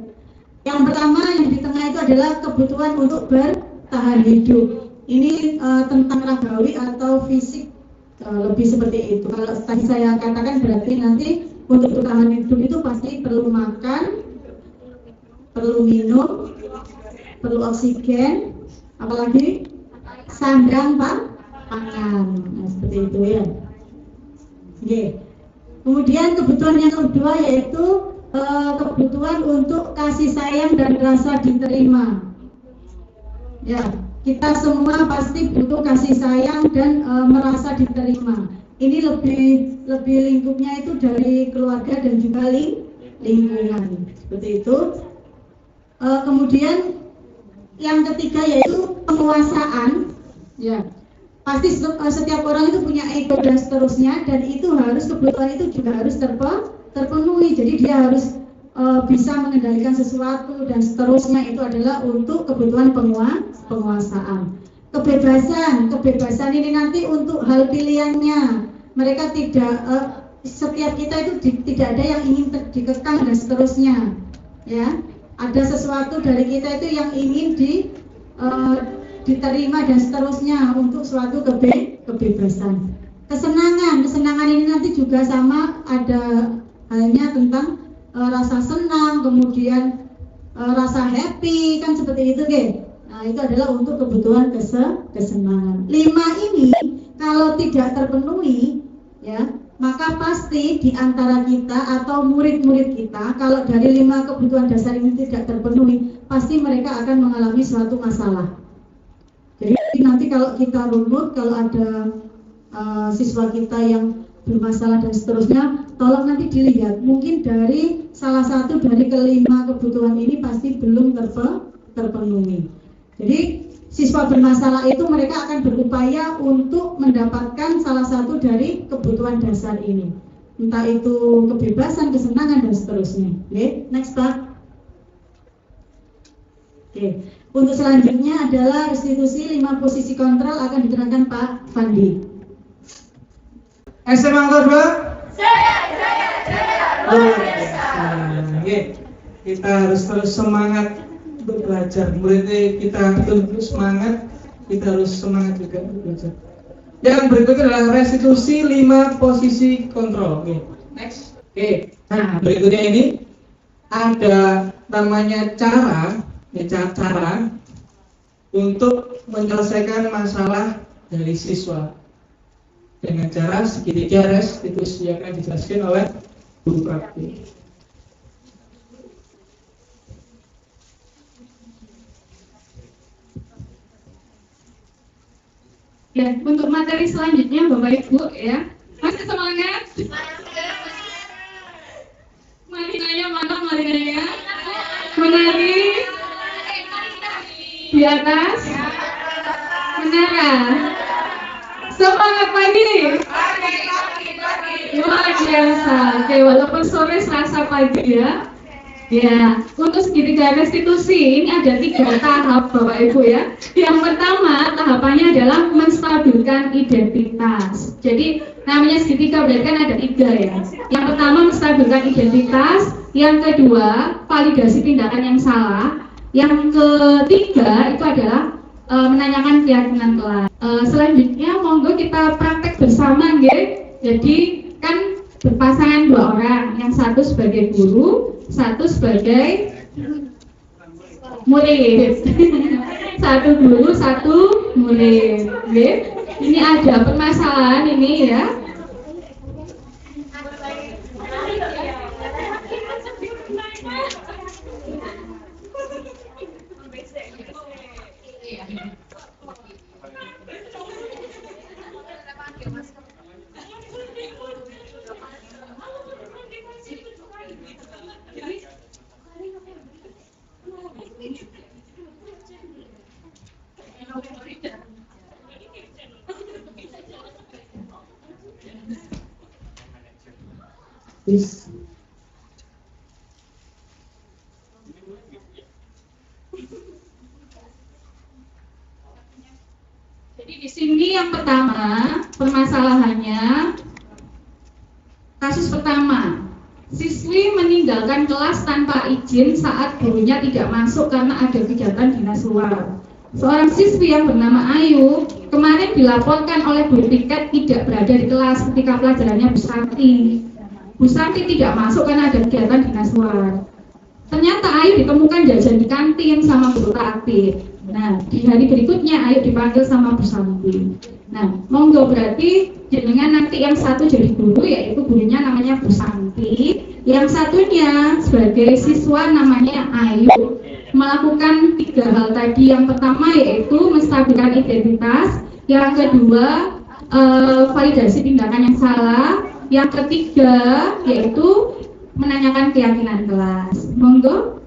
Yang pertama yang di tengah itu adalah kebutuhan untuk bertahan hidup. Ini tentang ragawi atau fisik, lebih seperti itu. Kalau tadi saya katakan berarti nanti untuk bertahan hidup itu pasti perlu makan, perlu minum, perlu oksigen, apalagi sandang pangan. Nah, seperti itu ya. Oke. Kemudian kebutuhan yang kedua yaitu kebutuhan untuk kasih sayang dan rasa diterima. Ya, kita semua pasti butuh kasih sayang dan merasa diterima. Ini lebih lingkupnya itu dari keluarga dan juga lingkungan. Seperti itu. Kemudian yang ketiga yaitu penguasaan. Ya, pasti setiap orang itu punya ego dan seterusnya, dan itu harus kebutuhan itu juga harus terpenuhi. Jadi dia harus bisa mengendalikan sesuatu dan seterusnya, itu adalah untuk kebutuhan penguasaan. Kebebasan ini nanti untuk hal pilihannya. Mereka tidak setiap kita itu tidak ada yang ingin dikekang dan seterusnya. Ya, ada sesuatu dari kita itu yang ingin diterima dan seterusnya untuk suatu kebebasan. Kesenangan ini nanti juga sama, ada halnya tentang rasa senang, kemudian rasa happy, kan seperti itu, Ge. Nah, itu adalah untuk kebutuhan kesenangan. 5 ini kalau tidak terpenuhi, ya, maka pasti di antara kita atau murid-murid kita, kalau dari 5 kebutuhan dasar ini tidak terpenuhi, pasti mereka akan mengalami suatu masalah. Jadi nanti kalau kita runut, kalau ada siswa kita yang bermasalah dan seterusnya, tolong nanti dilihat, mungkin dari salah satu dari kelima kebutuhan ini pasti belum terpenuhi. Jadi siswa bermasalah itu mereka akan berupaya untuk mendapatkan salah satu dari kebutuhan dasar ini, entah itu kebebasan, kesenangan dan seterusnya. Oke, next Pak. Oke, untuk selanjutnya adalah restitusi 5 posisi kontrol akan diterangkan Pak Fandi. SMA angka 2? Saya. Kita harus terus semangat untuk belajar. Muridnya kita terus semangat, kita harus semangat juga untuk belajar. Yang berikutnya adalah restitusi 5 posisi kontrol. Oke, next. Oke, nah berikutnya ini ada namanya cara untuk menyelesaikan masalah dari siswa dengan cara segitiga restitusi yang akan dijelaskan oleh guru praktik. Ya, untuk materi selanjutnya Bapak Ibu ya, masih semangat? Marinanya mana marinanya? Menari di atas menara. Semangat pagi. Luar biasa. Oke, walaupun sore serasa pagi ya. Ya, untuk segitiga restitusi ini ada 3 tahap Bapak Ibu ya. Yang pertama tahapannya adalah menstabilkan identitas. Jadi namanya segitiga berarti kan ada 3 ya. Yang pertama menstabilkan identitas, yang kedua validasi tindakan yang salah, yang ketiga itu adalah menanyakan keyakinan kelas. Selanjutnya monggo kita praktek bersama nggih. Jadi kan berpasangan 2 orang, yang satu sebagai guru, satu sebagai murid. Satu guru, satu murid. Ini ada permasalahan ini ya. Yes. Jadi di sini yang pertama permasalahannya, kasus pertama, siswi meninggalkan kelas tanpa izin saat gurunya tidak masuk karena ada kegiatan dinas luar. Seorang siswi yang bernama Ayu kemarin dilaporkan oleh guru piket tidak berada di kelas ketika pelajarannya Bu Santi. Bu Santi tidak masuk karena ada kegiatan dinas luar. Ternyata Ayu ditemukan jajan di kantin sama guru taktik. Nah, di hari berikutnya Ayu dipanggil sama Bu Santi. Nah, monggo berarti jenengan nanti yang satu jadi guru, yaitu gurunya namanya Bu Santi, yang satunya sebagai siswa namanya Ayu, melakukan 3 hal tadi. Yang pertama yaitu menstabilkan identitas, yang kedua validasi tindakan yang salah, yang ketiga yaitu menanyakan keyakinan kelas. Monggo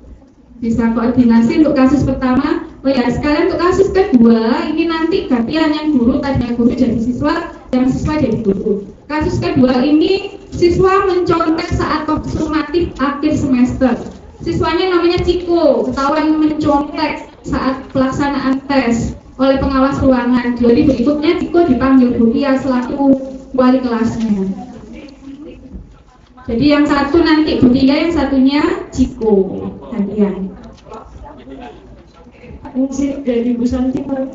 bisa koordinasi untuk kasus pertama. Oh ya, sekalian untuk kasus kedua ini nanti gantian, yang guru tadinya guru jadi siswa, yang siswa jadi guru. Kasus kedua ini siswa mencontek saat konsumatif akhir semester. Siswanya namanya Ciko, ketahuan mencontek saat pelaksanaan tes oleh pengawas ruangan. Jadi berikutnya Ciko dipanggil Bu Tia selaku wali kelasnya. Jadi yang satu nanti Bu Tia, yang satunya Ciko. Gantian. Musik dari Bu Santi, Pak.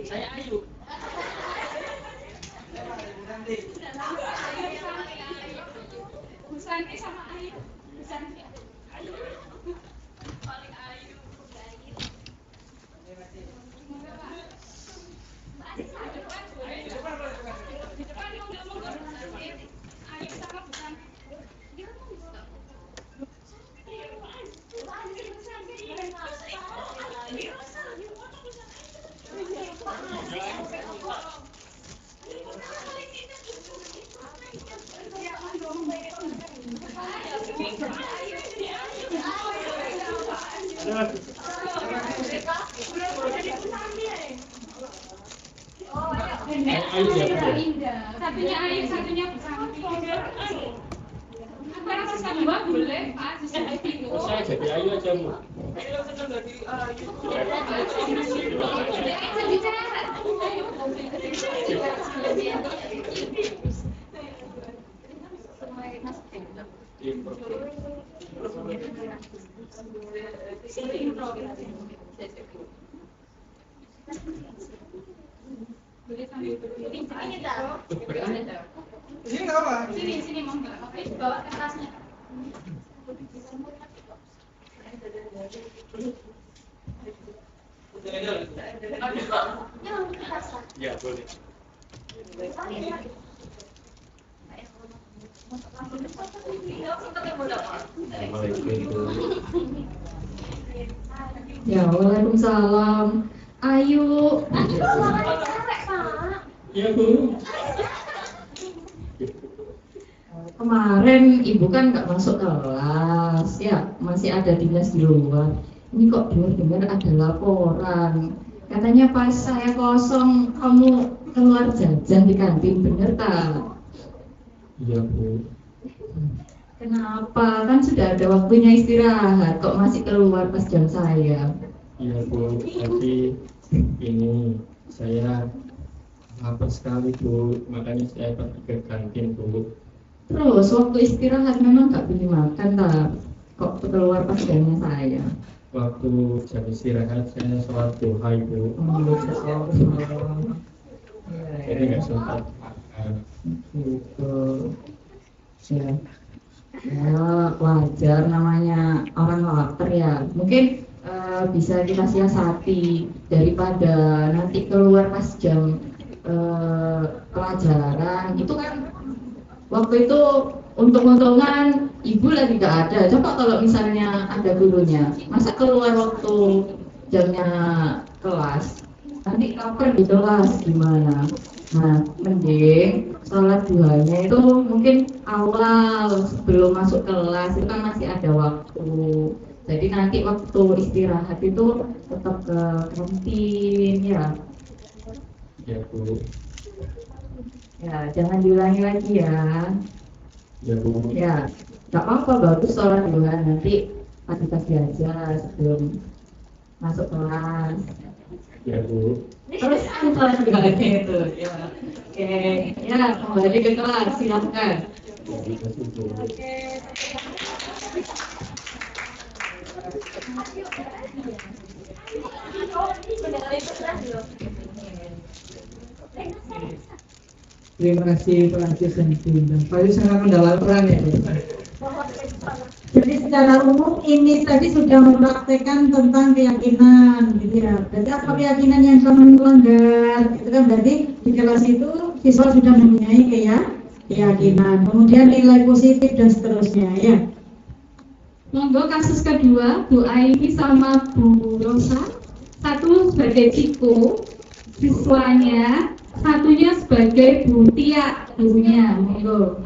Saya Ayu. Bu Santi sama Ayu. Bu Santi. Ayu. Paling Ayu. Satunya Ayu, satunya Bu Santi. Antara sisa 2 boleh, Pak. Saya jadi Ayu aja, Bu. Ini nggak apa? Sini monggo. Bawa ke tasnya. Ya, boleh. Ya, waalaikumsalam. Ayu. Iya, Bu. Kemarin ibu kan nggak masuk kelas, ya masih ada dinas di luar. Ini kok dengar ada laporan. Katanya pas saya kosong kamu keluar jajan di kantin, bener tak? Iya, Bu. Kenapa? Kan sudah ada waktunya istirahat, kok masih keluar pas jam saya? Iya, Bu. Tapi ini saya lapar sekali, Bu. Makanya saya pergi ke kantin, Bu. Terus waktu istirahat memang nggak boleh makan tak? Kok keluar pas jamnya saya? Waktu jam istirahat saya sholat duha, Bu. Jadi nggak sempat makan. Gitu. Ya, wajar namanya orang lapar ya. Mungkin bisa kita siasati daripada nanti keluar pas jam pelajaran. Itu kan waktu itu untung-untungan ibu lagi gak ada. Coba kalau misalnya ada gurunya, masa keluar waktu jamnya kelas, nanti kapan di kelas gimana? Nah, mending sholat duhanya itu mungkin awal sebelum masuk kelas, itu kan masih ada waktu. Jadi nanti waktu istirahat itu tetap ke kantin ya. Ya, Bu. Ya, jangan diulangi lagi ya. Ya, Bu. Ya, nggak apa-apa, bagus sholat duha, nanti pagi-pagi aja sebelum masuk kelas. Ya, Bu. Terus sholat duhanya itu, ya. Oke, ya kembali ke kelas, silakan. Terima kasih Bu. Terima kasih pelatih Sentin. Pak Yu sangat mendalam peran ya. Jadi secara umum ini tadi sudah mempraktekkan tentang keyakinan, gitu ya. Berarti apa keyakinan yang kamu melanggar? Itu kan berarti di kelas itu siswa sudah mempunyai keyakinan. Kemudian nilai positif dan seterusnya, ya. Monggo kasus kedua, Bu Aini sama Bu Rosa. Satu sebagai Ciko, siswanya. Satunya sebagai Bu Tia, gurunya. Monggo.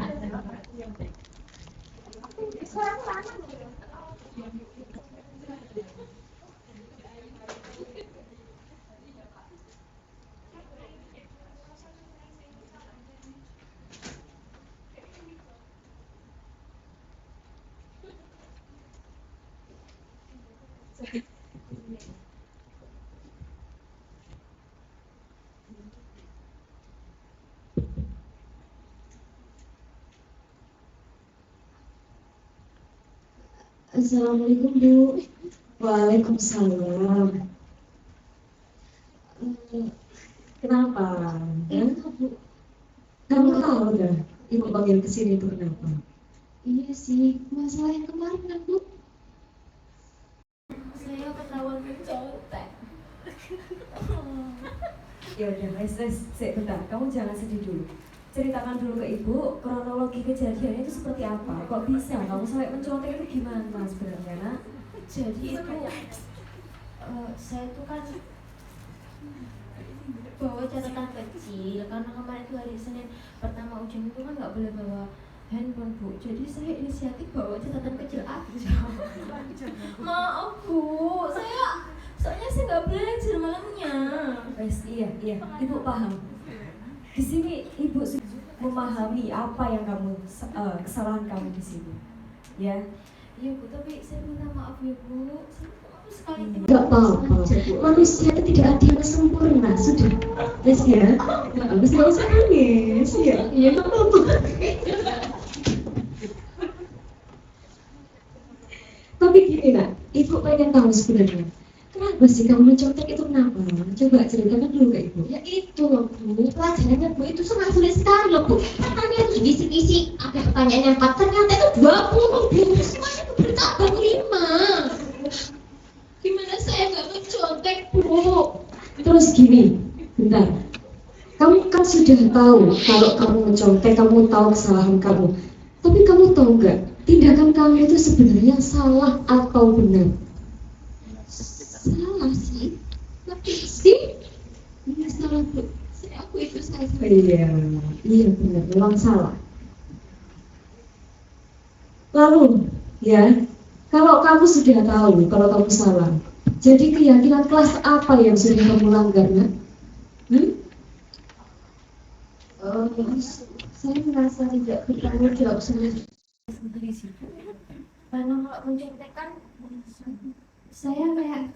Assalamualaikum Bu. Waalaikumsalam. Kenapa? Ya? Kamu tahu dah, Ibu panggil kesini itu kenapa? Iya sih, masalah yang kemarin kan Bu. Saya ketahuan mencontek. Ya udah, bentar. Kamu jangan sedih dulu. Ceritakan dulu ke Ibu kronologi kejadiannya itu seperti apa. Kok bisa kamu sampai mencontek itu gimana sebenarnya, Nak? Jadi itu saya tuh kan bawa catatan kecil karena kemarin itu hari Senin pertama ujian itu kan nggak boleh bawa handphone Bu. Jadi saya inisiatif bawa catatan kecil aja. Maaf Bu, soalnya saya nggak belajar malamnya. Iya, Ibu paham. Di sini Ibu memahami apa yang kamu kesalahan kamu di sini, ya. Iya Bu, tapi saya minta maaf ya Bu. Aku sekali Enggak apa-apa. Manusia itu tidak ada yang sempurna. Sudah, Wes ya. Wes nggak usah nangis, ya. Iya, nggak apa-apa. Tapi gini Nak, Ibu pengen tahu sebenarnya. Kenapa sih kamu mencontek itu kenapa? Coba ceritakan dulu ke Ibu. Ya itu loh Bu, pelajarannya Bu itu sangat sulit sekali loh Bu. Pertanyaan itu diisi-isi, ada pertanyaan yang 4, ternyata itu 20 Bu. Semuanya itu bertambah 5. Gimana saya nggak mencontek Bu? Terus gini, bentar. Kamu kan sudah tahu kalau kamu mencontek, kamu tahu kesalahan kamu. Tapi kamu tahu nggak, tindakan kamu itu sebenarnya salah atau benar? Salah sih, tapi sih ini salah Bu. Aku itu salah. Iya benar, memang salah. Lalu, ya, kalau kamu sudah tahu kalau kamu salah, jadi keyakinan kelas apa yang sudah kamu langgar, Nak? Saya merasa tidak bertanggung jawab sendiri karena kalau mencontek kan saya kayak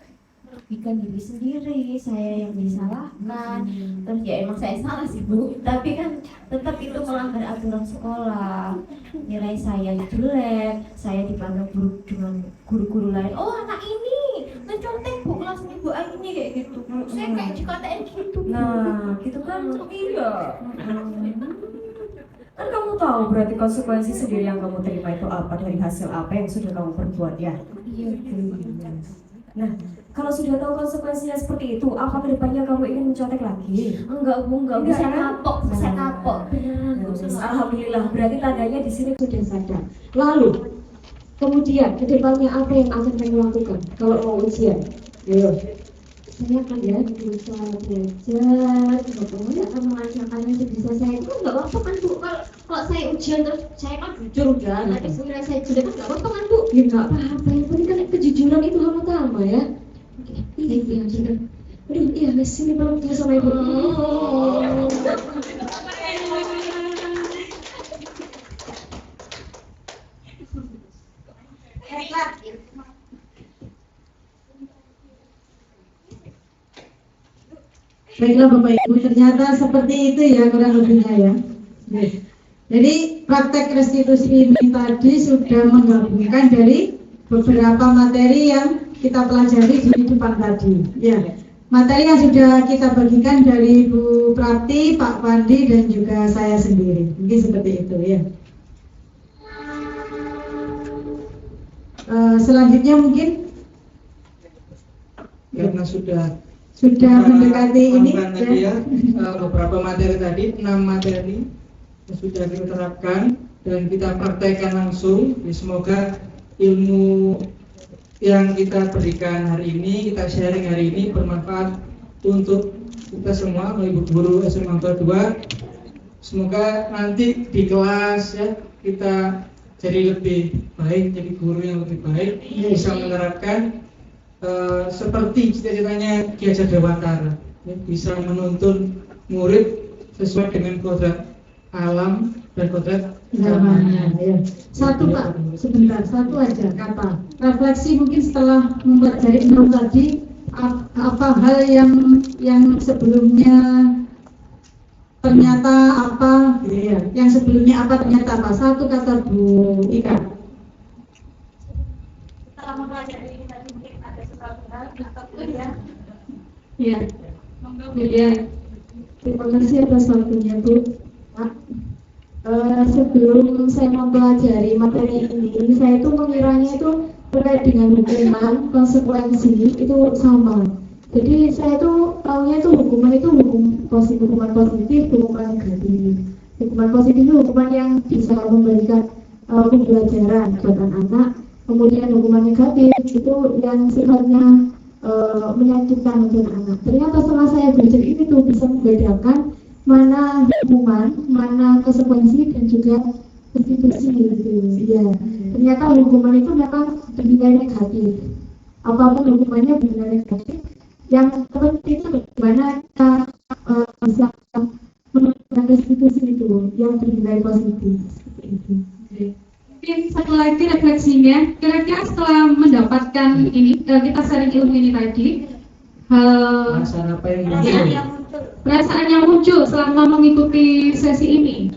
merugikan diri sendiri, saya yang disalahkan. Terus ya emang saya salah sih Bu, tapi kan tetap itu melanggar aturan sekolah. Nilai saya jelek, saya dipandang buruk dengan guru-guru lain. Oh anak ini mencontek Bu, kelas Ibu ini kayak gitu Bu. Saya kayak dikatain gitu Bu. Nah, gitu kan? Iya. Kan kamu tahu berarti konsekuensi sendiri yang kamu terima itu apa dari hasil apa yang sudah kamu perbuat, ya? Iya Bu. Nah, kalau sudah tahu konsekuensinya seperti itu, apa kedepannya kamu ingin mencontek lagi? Enggak Bu, enggak bisa kapok, saya kapok. Beneran Bu. Alhamdulillah, berarti tandanya di sini sudah sadar. Lalu, kemudian kedepannya apa yang akan kamu lakukan kalau mau ujian? Ayo. Saya akan berusaha belajar, saya akan mengajarkan yang sebisa saya. Itu nggak apa-apa kan Bu, kalau saya ujian terus saya kan jujur kan, nanti sebenarnya saya jelek kan nggak apa-apa kan Bu? Ya nggak apa-apa, yang penting kan kejujuran itu hal utama, ya. Iya, aduh, iya, sini belum tulis sama Ibu. Baiklah Bapak Ibu, ternyata seperti itu ya kurang lebihnya ya. Jadi praktek restitusi ini tadi sudah menggabungkan dari beberapa materi yang kita pelajari di depan tadi. Ya, materi yang sudah kita bagikan dari Bu Prati, Pak Pandi, dan juga saya sendiri. Mungkin seperti itu ya. Selanjutnya mungkin karena sudah mendekati ini tadi ya, beberapa materi tadi, 6 materi yang sudah kita terapkan dan kita praktekkan langsung. Semoga ilmu yang kita berikan hari ini, kita sharing hari ini bermanfaat untuk kita semua, Ibu Guru SMA 2. Semoga nanti di kelas ya kita jadi lebih baik, jadi guru yang lebih baik, bisa menerapkan seperti cita-citanya Ki Hajar Dewantara, ya, bisa menuntun murid sesuai dengan kodrat alam dan kodrat zamannya. Ya. Satu Pak, sebentar, satu aja kata refleksi mungkin setelah mempelajari 6 tadi, apa hal yang sebelumnya ternyata apa, ya, yang sebelumnya apa ternyata apa, satu kata Bu Ika. Setelah mempelajari ini tadi mungkin ada sesuatu hal ya. Ya, ya. Terima kasih atas waktunya Bu. Pak, sebelum saya mempelajari materi ini, saya itu mengiranya itu terkait dengan hukuman, konsekuensi itu sama. Jadi saya tuh tahunya itu hukuman hukuman positif, hukuman negatif. Hukuman positif itu hukuman yang bisa memberikan pembelajaran buat anak. Kemudian hukuman negatif itu yang sifatnya menyakitkan untuk anak. Ternyata setelah saya belajar ini tuh bisa membedakan mana hukuman, mana konsekuensi dan juga restitusi gitu. Ya, ternyata hukuman itu memang bernilai negatif. Apapun hukumannya bernilai negatif. Yang penting itu bagaimana kita bisa melakukan restitusi itu yang bernilai positif. Mungkin satu lagi refleksinya, kira-kira setelah mendapatkan ini, kita sharing ilmu ini tadi, perasaan yang muncul selama mengikuti sesi ini,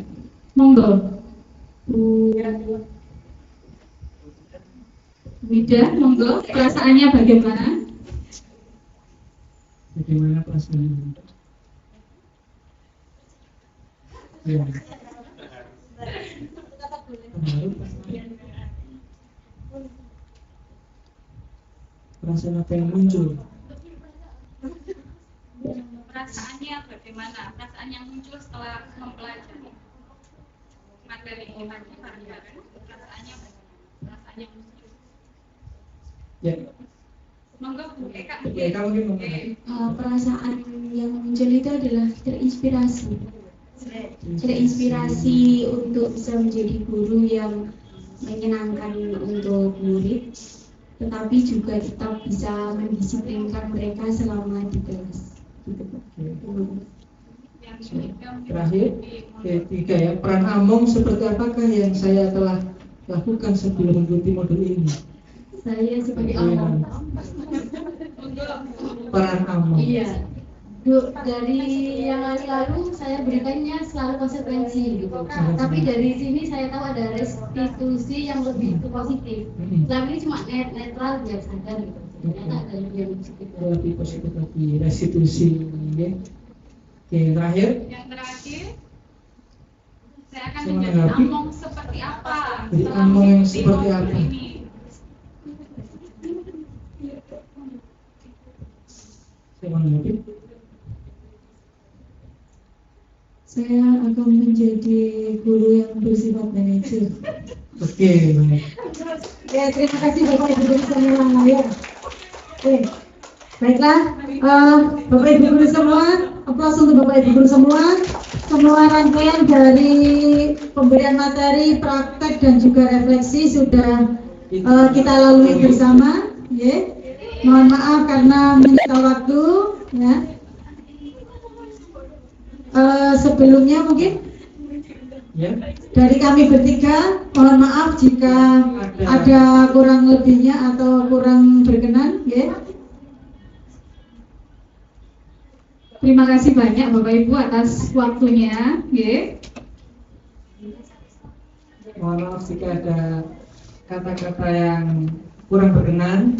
monggo. Wida, monggo, perasaannya bagaimana? Bagaimana perasaannya? Ya. Perasaan apa yang muncul? Perasaannya bagaimana? Perasaan yang muncul setelah mempelajari materi ini tadi, perasaannya bagaimana? Perasaan yang muncul. Ya. Monggo Bu Eka. Perasaan yang muncul itu adalah terinspirasi untuk bisa menjadi guru yang menyenangkan untuk murid, tetapi juga tetap bisa mendisiplinkan mereka selama di kelas. Terakhir, ketiga ya, peran Among seperti apakah yang saya telah lakukan sebelum mengikuti modul ini? Saya sebagai Among. Peran Among. Iya. Dari yang lalu saya berikannya selalu konsekuensi gitu. Tapi dari sini saya tahu ada restitusi yang lebih positif. Selama ini cuma netral biar sadar gitu. Ternyata ada yang lebih positif lagi, restitusi. Oke, terakhir. Yang terakhir, saya akan menjadi Among seperti apa? Jadi Among yang seperti apa? Ini. Saya menanggapi. Saya akan menjadi guru yang bersifat manajer. Oke, baik. Ya, terima kasih Bapak Ibu guru semua ya. Baiklah, Bapak Ibu guru semua, aplaus untuk Bapak Ibu guru semua. Semua rangkaian dari pemberian materi, praktek dan juga refleksi sudah kita lalui bersama. Ya. Mohon maaf karena menyita waktu. Ya. Sebelumnya mungkin Ya. dari kami bertiga, mohon maaf jika ada kurang lebihnya atau kurang berkenan, ya. Terima kasih banyak Bapak Ibu atas waktunya, ya. Mohon maaf jika ada kata-kata yang kurang berkenan.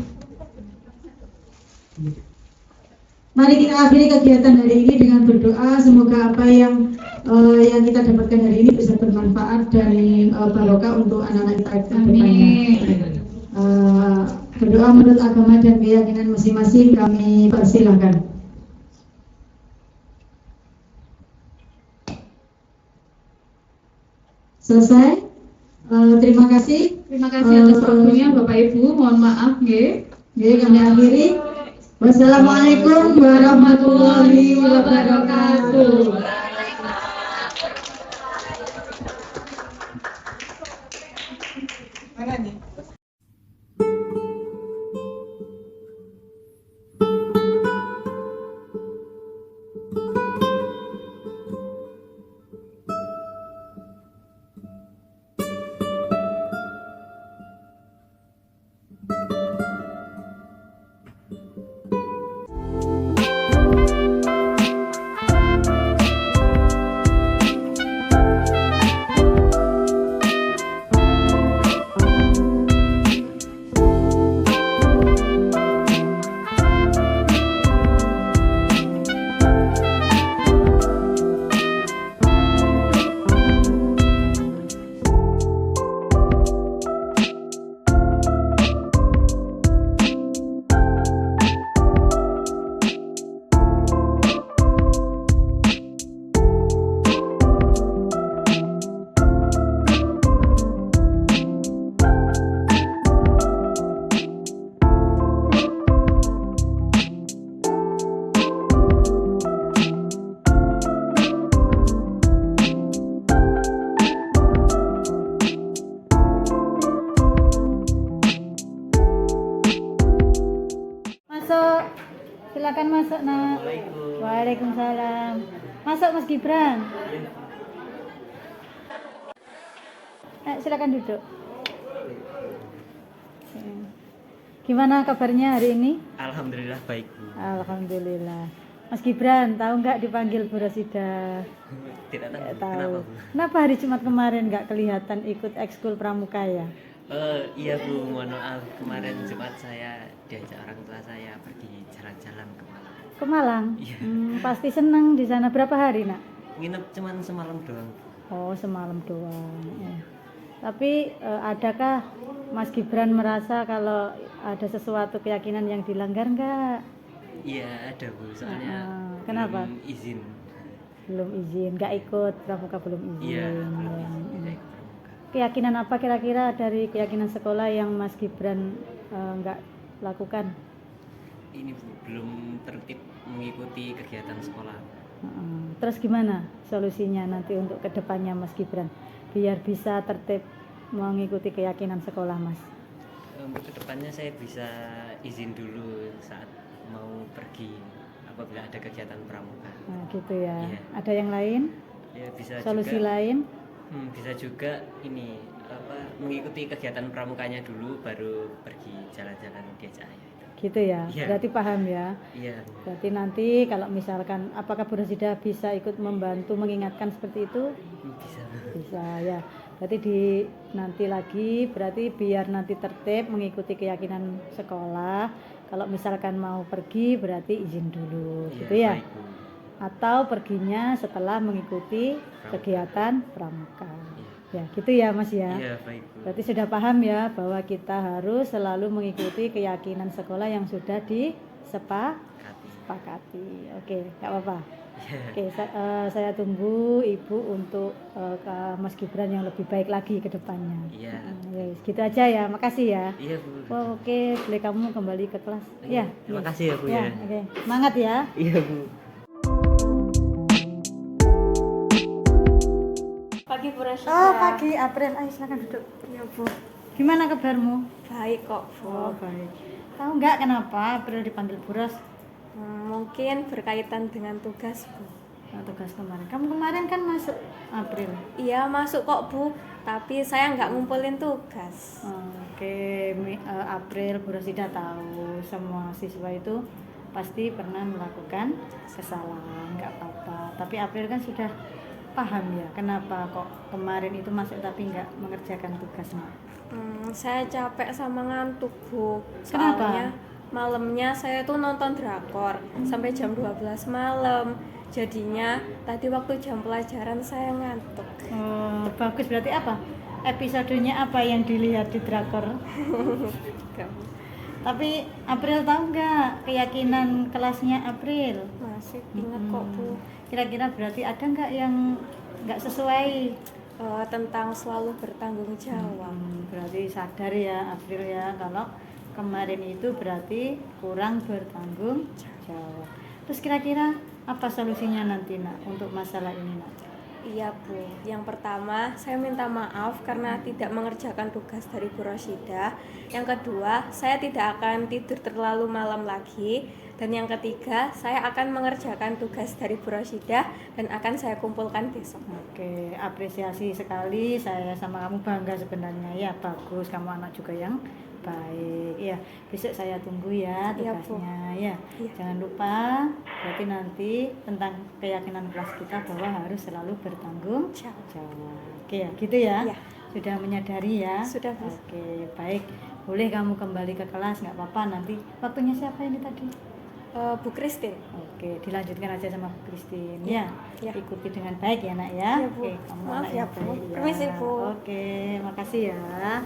Mari kita akhiri kegiatan hari ini dengan berdoa. Semoga apa yang kita dapatkan hari ini bisa bermanfaat dan barokah untuk anak-anak kita ke depannya. Berdoa menurut agama dan keyakinan masing-masing, kami persilahkan. Selesai. Terima kasih. Terima kasih atas waktunya Bapak Ibu. Mohon maaf nggih. Kami akhiri. Wassalamualaikum warahmatullahi wabarakatuh. Mana nih? Masuk, silakan masuk nak. Waalaikumsalam. Masuk Mas Gibran. Silakan duduk. Gimana kabarnya hari ini? Alhamdulillah baik Bu. Alhamdulillah. Mas Gibran, tahu nggak dipanggil Bu Rosida? Tidak tahu. Tahu. Kenapa Bu? Kenapa hari Jumat kemarin nggak kelihatan ikut ekskul pramuka ya? Iya Bu, mohon maaf kemarin Jumat saya diajak orang tua saya pergi jalan-jalan ke Malang. Ke Malang? Iya. Pasti seneng di sana. Berapa hari nak? Nginep cuman semalam doang. Oh, semalam doang. Ya. Tapi adakah Mas Gibran merasa kalau ada sesuatu keyakinan yang dilanggar nggak? Iya ada Bu, soalnya kenapa? belum izin. Belum izin, nggak ikut pramuka, belum izin. Iya. Ya. Tidak ikut pramuka. Keyakinan apa kira-kira dari keyakinan sekolah yang Mas Gibran nggak lakukan? Ini Bu, belum tertib mengikuti kegiatan sekolah. Terus gimana solusinya nanti untuk kedepannya Mas Gibran biar bisa tertib mengikuti keyakinan sekolah Mas? Untuk kedepannya saya bisa izin dulu saat mau pergi apabila ada kegiatan pramuka. Nah gitu ya. Iya. Ada yang lain? Ya bisa Solusi juga, lain? bisa juga ini mengikuti kegiatan pramukanya dulu baru pergi jalan-jalan diajak ayah itu. Gitu ya. Iya. Berarti paham ya. Iya. Berarti nanti kalau misalkan apakah Bu Rosida bisa ikut membantu mengingatkan seperti itu? Bisa. Bisa ya. Berarti nanti lagi berarti biar nanti tertib mengikuti keyakinan sekolah. Kalau misalkan mau pergi berarti izin dulu, Iya, gitu ya. baik, Bu. Atau perginya setelah mengikuti kegiatan pramuka. Ya, gitu ya Mas ya. Iya, baik, Bu. Berarti sudah paham ya bahwa kita harus selalu mengikuti keyakinan sekolah yang sudah disepakati. Oke, nggak apa-apa. Oke, saya tunggu Ibu untuk ke Mas Gibran yang lebih baik lagi ke depannya. Iya. Ya, gitu aja ya. Makasih ya. Iya, Bu. Oh, oke, boleh kamu kembali ke kelas. Ya. Terima kasih ya, Bu ya. Oke. Semangat ya. Iya, Bu. Pagi Bu Rosida. Oh, pagi April. Ayo silakan duduk. Ya Bu. Gimana kabarmu? Baik kok Bu. Oh, baik. Tahu nggak kenapa April dipanggil Bu Ros? Mungkin berkaitan dengan tugas Bu. Nah, tugas kemarin. Kamu kemarin kan masuk April. Iya masuk kok Bu, tapi saya nggak ngumpulin tugas. Oke, April Bu Rosida tahu semua siswa itu pasti pernah melakukan kesalahan, nggak apa-apa. Tapi April kan sudah paham ya kenapa kok kemarin itu masuk tapi nggak mengerjakan tugasnya. Saya capek sama ngantuk, Bu. Kenapa? Soalnya malamnya saya tuh nonton drakor sampai jam 12 malam. Jadinya tadi waktu jam pelajaran saya ngantuk. Bagus, berarti apa? Episodenya apa yang dilihat di drakor? Tapi April tahu nggak keyakinan kelasnya April? Masih ingat kok, Bu. Kira-kira berarti ada nggak yang nggak sesuai? Tentang selalu bertanggung jawab. Berarti sadar ya April ya kalau kemarin itu berarti kurang bertanggung jawab. Terus kira-kira apa solusinya nanti nak untuk masalah ini nak? Iya, Bu. Yang pertama, saya minta maaf karena tidak mengerjakan tugas dari Bu Rosida. Yang kedua, saya tidak akan tidur terlalu malam lagi. Dan yang ketiga, saya akan mengerjakan tugas dari Bu Rosida dan akan saya kumpulkan besok. Oke, apresiasi sekali, saya sama kamu bangga sebenarnya ya. Bagus, kamu anak juga yang baik ya. Besok saya tunggu ya tugasnya ya. Jangan lupa berarti nanti tentang keyakinan kelas kita bahwa harus selalu bertanggung jawab. Oke ya, gitu ya. Sudah menyadari ya? Sudah, Bu. Oke, baik. Boleh kamu kembali ke kelas, nggak apa-apa. Nanti waktunya siapa ini tadi? Bu Christine. Oke, dilanjutkan aja sama Bu Christine Ya. ya. Ikuti dengan baik ya nak ya. Ya, Bu. Oke, kamu Maaf anak ya, yang Bu. baik ya. Permisi, Bu. Oke, makasih ya.